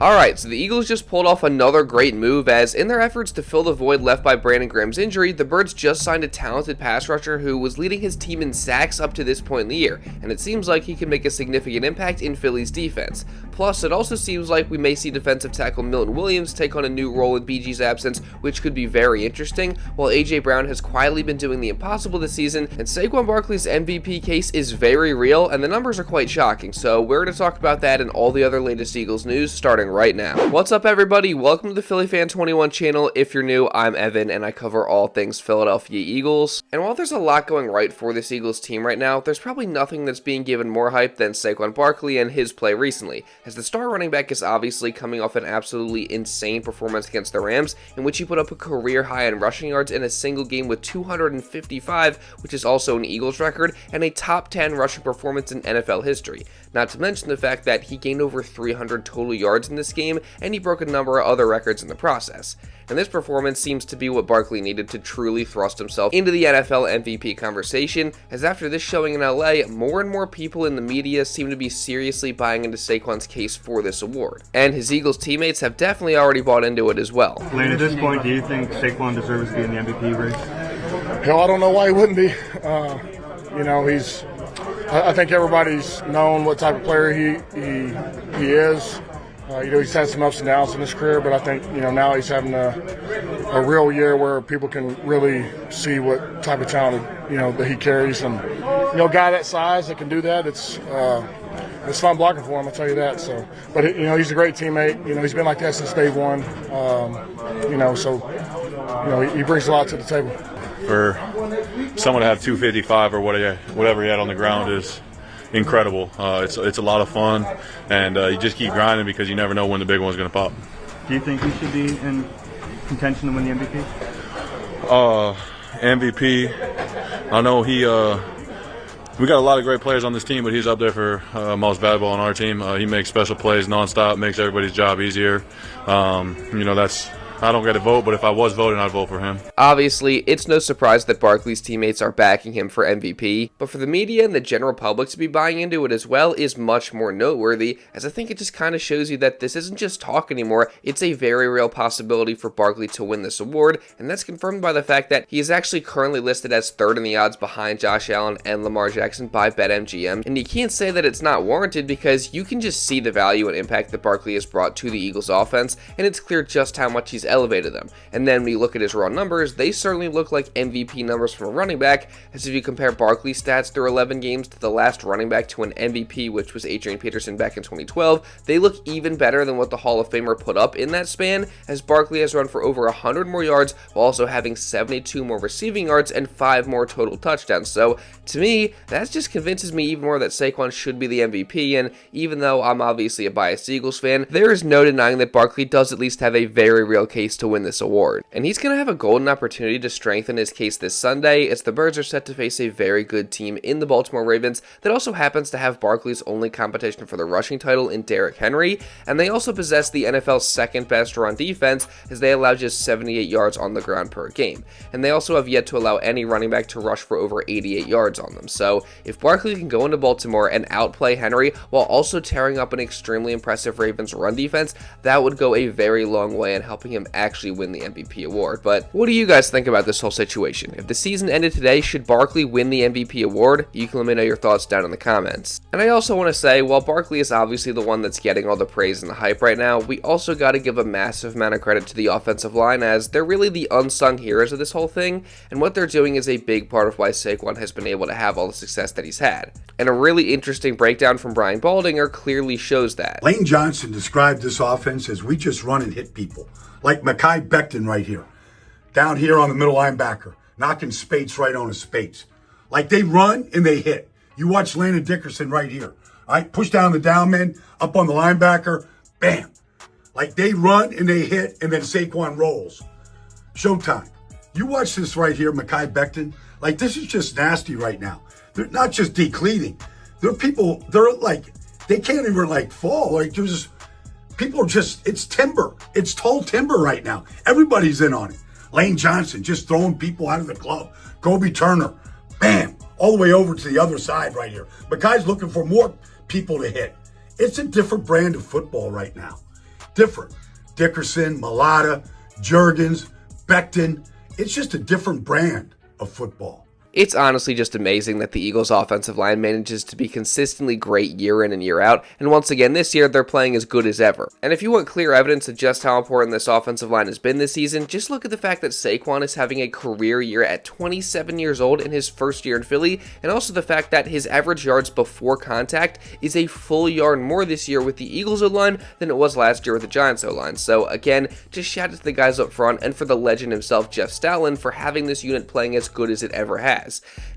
Alright, so the Eagles just pulled off another great move as, in their efforts to fill the void left by Brandon Graham's injury, the Birds just signed a talented pass rusher who was leading his team in sacks up to this point in the year, and it seems like he can make a significant impact in Philly's defense. Plus, it also seems like we may see defensive tackle Milton Williams take on a new role in BG's absence, which could be very interesting, while AJ Brown has quietly been doing the impossible this season, and Saquon Barkley's MVP case is very real, and the numbers are quite shocking, so we're going to talk about that and all the other latest Eagles news starting right now. What's up, everybody? Welcome to the Philly Fan 21 channel. If you're new, I'm Evan, and I cover all things Philadelphia Eagles. And while there's a lot going right for this Eagles team right now, there's probably nothing that's being given more hype than Saquon Barkley and his play recently, as the star running back is obviously coming off an absolutely insane performance against the Rams, in which he put up a career high in rushing yards in a single game with 255, which is also an Eagles record, and a top 10 rushing performance in NFL history. Not to mention the fact that he gained over 300 total yards in this game, and he broke a number of other records in the process. And this performance seems to be what Barkley needed to truly thrust himself into the NFL MVP conversation, as after this showing in LA, more and more people in the media seem to be seriously buying into Saquon's case for this award. And his Eagles teammates have definitely already bought into it as well. Lane, at this point, do you think Saquon deserves to be in the MVP race? Hell, I don't know why he wouldn't be. I think everybody's known what type of player he is. He's had some ups and downs in his career, but I think, now he's having a real year where people can really see what type of talent, that he carries. And, a guy that size that can do that, it's fun blocking for him, I'll tell you that. So, but, he's a great teammate. He's been like that since day one. He brings a lot to the table. For someone to have 255 or whatever he had on the ground is incredible. It's a lot of fun, and you just keep grinding because you never know when the big one's going to pop. Do you think he should be in contention to win the MVP? MVP, I know we got a lot of great players on this team, but he's up there for most valuable on our team. He makes special plays nonstop, makes everybody's job easier. I don't get a vote, but if I was voting, I'd vote for him. Obviously, it's no surprise that Barkley's teammates are backing him for MVP, but for the media and the general public to be buying into it as well is much more noteworthy, as I think it just kind of shows you that this isn't just talk anymore, it's a very real possibility for Barkley to win this award, and that's confirmed by the fact that he is actually currently listed as third in the odds behind Josh Allen and Lamar Jackson by BetMGM, and you can't say that it's not warranted because you can just see the value and impact that Barkley has brought to the Eagles offense, and it's clear just how much he's elevated them. And then when you look at his raw numbers, they certainly look like MVP numbers from a running back, as if you compare Barkley's stats through 11 games to the last running back to an MVP, which was Adrian Peterson back in 2012, they look even better than what the Hall of Famer put up in that span, as Barkley has run for over 100 more yards while also having 72 more receiving yards and 5 more total touchdowns. So to me, that just convinces me even more that Saquon should be the MVP, and even though I'm obviously a biased Eagles fan, there is no denying that Barkley does at least have a very real case to win this award. And he's going to have a golden opportunity to strengthen his case this Sunday, as the Birds are set to face a very good team in the Baltimore Ravens that also happens to have Barkley's only competition for the rushing title in Derrick Henry, and they also possess the NFL's second best run defense, as they allow just 78 yards on the ground per game. And they also have yet to allow any running back to rush for over 88 yards on them. So if Barkley can go into Baltimore and outplay Henry while also tearing up an extremely impressive Ravens run defense, that would go a very long way in helping him actually win the MVP award. But what do you guys think about this whole situation? If the season ended today, should Barkley win the MVP award? You can let me know your thoughts down in the comments. And I also want to say, while Barkley is obviously the one that's getting all the praise and the hype right now, we also got to give a massive amount of credit to the offensive line, as they're really the unsung heroes of this whole thing, and what they're doing is a big part of why Saquon has been able to have all the success that he's had. And a really interesting breakdown from Brian Baldinger clearly shows that. Lane Johnson described this offense as we just run and hit people. Like Mekhi Becton right here. Down here on the middle linebacker. Knocking Spates right on his Spates. Like they run and they hit. You watch Landon Dickerson right here. All right, push down the down man, up on the linebacker, bam. Like they run and they hit, and then Saquon rolls. Showtime. You watch this right here, Mekhi Becton. Like this is just nasty right now. They're not just decleating. They're people, they're like, they can't even like fall. Like there's people are just, it's timber. It's tall timber right now. Everybody's in on it. Lane Johnson just throwing people out of the club. Kobe Turner, bam, all the way over to the other side right here. But guys looking for more people to hit. It's a different brand of football right now. different. Dickerson, Malata, Juergens, Becton. It's just a different brand of football. It's honestly just amazing that the Eagles' offensive line manages to be consistently great year in and year out, and once again this year they're playing as good as ever. And if you want clear evidence of just how important this offensive line has been this season, just look at the fact that Saquon is having a career year at 27 years old in his first year in Philly, and also the fact that his average yards before contact is a full yard more this year with the Eagles O-line than it was last year with the Giants O-line. So again, just shout out to the guys up front and for the legend himself, Jeff Stoutland, for having this unit playing as good as it ever has.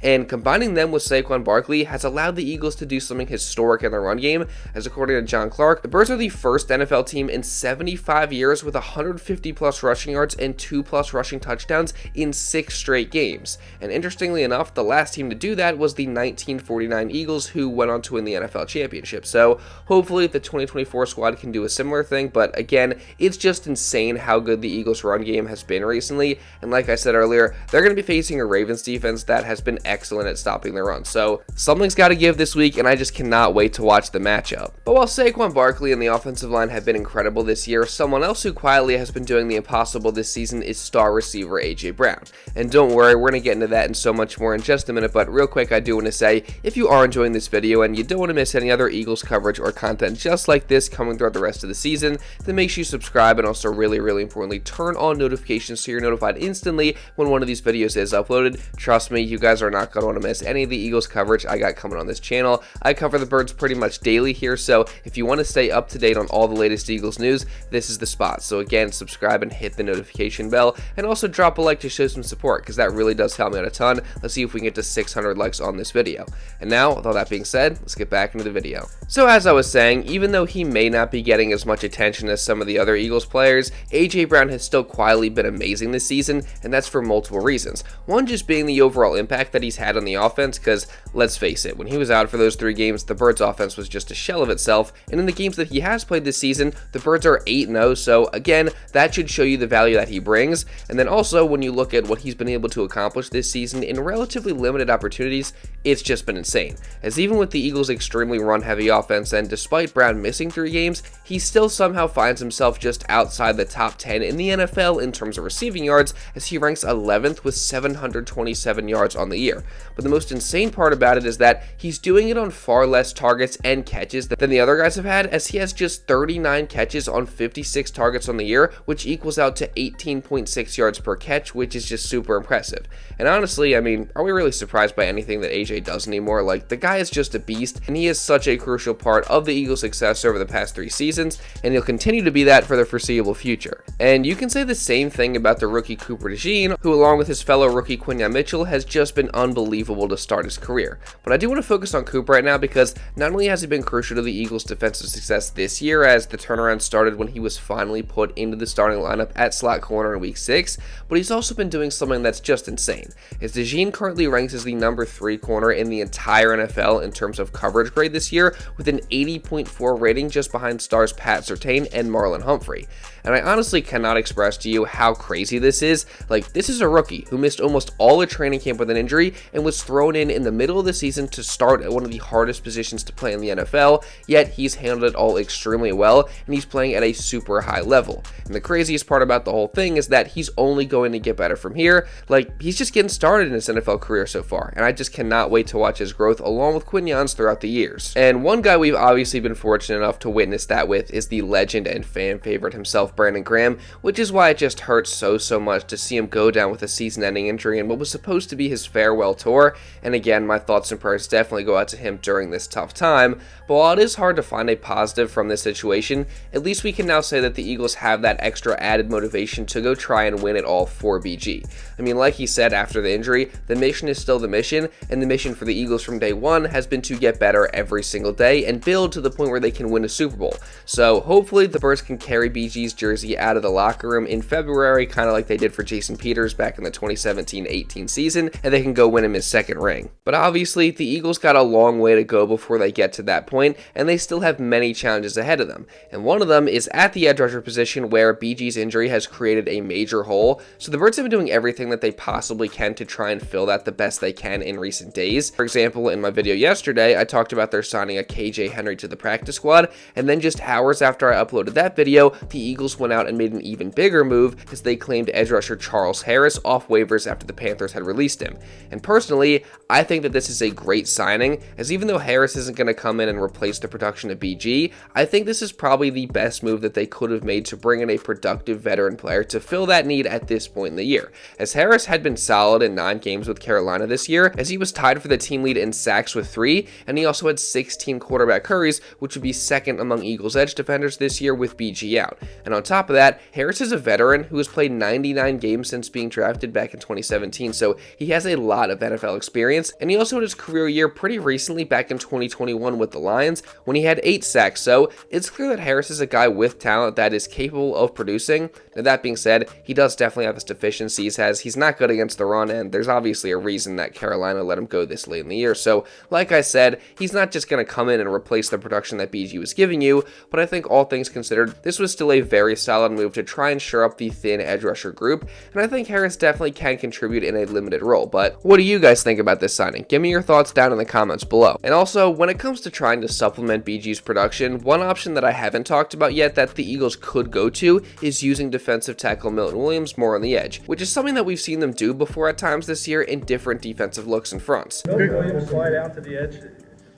And combining them with Saquon Barkley has allowed the Eagles to do something historic in the run game, as according to John Clark, the Birds are the first NFL team in 75 years with 150 plus rushing yards and 2 plus rushing touchdowns in 6 straight games. And interestingly enough, the last team to do that was the 1949 Eagles, who went on to win the NFL championship. So hopefully the 2024 squad can do a similar thing, but again, it's just insane how good the Eagles run game has been recently. And like I said earlier, they're going to be facing a Ravens defense that has been excellent at stopping the run. So something's got to give this week, and I just cannot wait to watch the matchup. But while Saquon Barkley and the offensive line have been incredible this year, someone else who quietly has been doing the impossible this season is star receiver AJ Brown. And don't worry, we're going to get into that and so much more in just a minute, but real quick, I do want to say, if you are enjoying this video and you don't want to miss any other Eagles coverage or content just like this coming throughout the rest of the season, then make sure you subscribe and also really importantly, turn on notifications so you're notified instantly when one of these videos is uploaded. Trust me, you guys are not going to want to miss any of the Eagles coverage I got coming on this channel. I cover the Birds pretty much daily here, so if you want to stay up to date on all the latest Eagles news, this is the spot. So again, subscribe and hit the notification bell, and also drop a like to show some support, because that really does help me out a ton. Let's see if we can get to 600 likes on this video. And now, with all that being said, let's get back into the video. So as I was saying, even though he may not be getting as much attention as some of the other Eagles players, AJ Brown has still quietly been amazing this season, and that's for multiple reasons. One just being the overall impact that he's had on the offense, because let's face it, when he was out for those 3 games, the Birds offense was just a shell of itself, and in the games that he has played this season, the Birds are 8-0, so again, that should show you the value that he brings. And then also, when you look at what he's been able to accomplish this season in relatively limited opportunities, it's just been insane. As even with the Eagles' extremely run-heavy offense, and despite Brown missing 3 games, he still somehow finds himself just outside the top 10 in the NFL in terms of receiving yards, as he ranks 11th with 727 yards on the year. But the most insane part about it is that he's doing it on far less targets and catches than the other guys have had, as he has just 39 catches on 56 targets on the year, which equals out to 18.6 yards per catch, which is just super impressive. And honestly, I mean, are we really surprised by anything that AJ does anymore? Like, the guy is just a beast, and he is such a crucial part of the Eagles' success over the past 3 seasons, and he'll continue to be that for the foreseeable future. And you can say the same thing about the rookie Cooper DeJean, who along with his fellow rookie Quinyon Mitchell has just been unbelievable to start his career. But I do want to focus on Cooper right now, because not only has he been crucial to the Eagles' defensive success this year, as the turnaround started when he was finally put into the starting lineup at slot corner in week 6, but he's also been doing something that's just insane. As DeJean currently ranks as the number 3 corner in the entire NFL in terms of coverage grade this year, with an 80.4 rating, just behind stars Pat Surtain and Marlon Humphrey. And I honestly cannot express to you how crazy this is. Like, this is a rookie who missed almost all of training camp with an injury and was thrown in the middle of the season to start at one of the hardest positions to play in the NFL, yet he's handled it all extremely well, and he's playing at a super high level. And the craziest part about the whole thing is that he's only going to get better from here. Like, he's just getting started in his NFL career so far, and I just cannot wait to watch his growth along with Quinyon's throughout the years. And one guy we've obviously been fortunate enough to witness that with is the legend and fan favorite himself, Brandon Graham, which is why it just hurts so much to see him go down with a season-ending injury in what was supposed to be his farewell tour. And again, my thoughts and prayers definitely go out to him during this tough time. But while it is hard to find a positive from this situation, at least we can now say that the Eagles have that extra added motivation to go try and win it all for BG. I mean, like he said after the injury, the mission is still the mission, and the mission for the Eagles from day one has been to get better every single day and build to the point where they can win a Super Bowl. So hopefully the Birds can carry BG's jersey out of the locker room in February, kind of like they did for Jason Peters back in the 2017-18 season, and they can go win him his second ring. But obviously, the Eagles got a long way to go before they get to that point, and they still have many challenges ahead of them. And one of them is at the edge rusher position, where BG's injury has created a major hole. So the Birds have been doing everything that they possibly can to try and fill that the best they can in recent days. For example, in my video yesterday, I talked about their signing a KJ Henry to the practice squad, and then just hours after I uploaded that video, the Eagles went out and made an even bigger move as they claimed edge rusher Charles Harris off waivers after the Panthers had released him. And personally, I think that this is a great signing, as even though Harris isn't going to come in and replace the production of BG, I think this is probably the best move that they could have made to bring in a productive veteran player to fill that need at this point in the year, as Harris had been solid in 9 games with Carolina this year, as he was tied for the team lead in sacks with 3, and he also had 16 quarterback hurries, which would be second among Eagles edge defenders this year with BG out. And on top of that, Harris is a veteran who has played 99 games since being drafted back in 2017, so he has a lot of NFL experience, and he also had his career year pretty recently back in 2021 with the Lions when he had 8 sacks, so it's clear that Harris is a guy with talent that is capable of producing. Now that being said, he does definitely have his deficiencies, as he's not good against the run, and there's obviously a reason that Carolina let him go this late in the year. So like I said, he's not just going to come in and replace the production that BG was giving you, but I think all things considered, this was still a very solid move to try and shore up the thin edge rusher group, and I think Harris definitely can contribute in a limited role. But what do you guys think about this signing? Give me your thoughts down in the comments below. And also, when it comes to trying to supplement BG's production, one option that I haven't talked about yet that the Eagles could go to is using defensive tackle Milton Williams more on the edge, which is something that we've seen them do before at times this year in different defensive looks and fronts. Milton Williams slide out to the edge.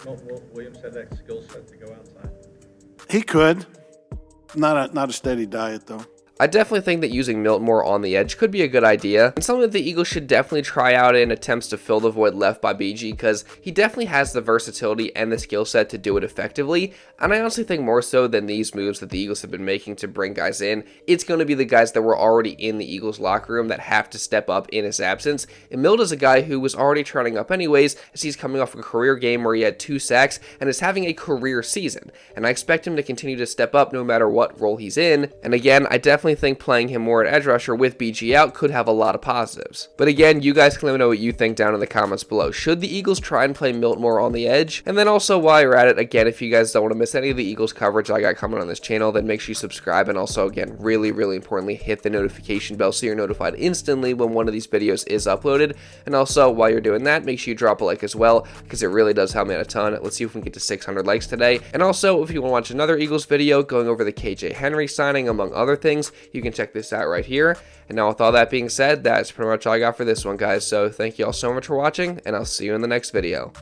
Milton Williams had that skill set to go outside. He could. Not a steady diet, though. I definitely think that using Milton more on the edge could be a good idea, and something that the Eagles should definitely try out in attempts to fill the void left by BG, because he definitely has the versatility and the skill set to do it effectively. And I honestly think more so than these moves that the Eagles have been making to bring guys in, it's going to be the guys that were already in the Eagles locker room that have to step up in his absence. And Milton is a guy who was already trending up anyways, as he's coming off a career game where he had 2 sacks and is having a career season, and I expect him to continue to step up no matter what role he's in. And again, I definitely think playing him more at edge rusher with BG out could have a lot of positives. But again, you guys can let me know what you think down in the comments below. Should the Eagles try and play Milton more on the edge? And then also, while you're at it, again, if you guys don't want to miss any of the Eagles coverage I got coming on this channel, then make sure you subscribe, and also, again, really importantly, hit the notification bell so you're notified instantly when one of these videos is uploaded. And also, while you're doing that, make sure you drop a like as well, because it really does help me out a ton. Let's see if we can get to 600 likes today. And also, if you want to watch another Eagles video going over the KJ Henry signing, among other things, you can check this out right here. And now with all that being said, that's pretty much all I got for this one, guys. So thank you all so much for watching, and I'll see you in the next video.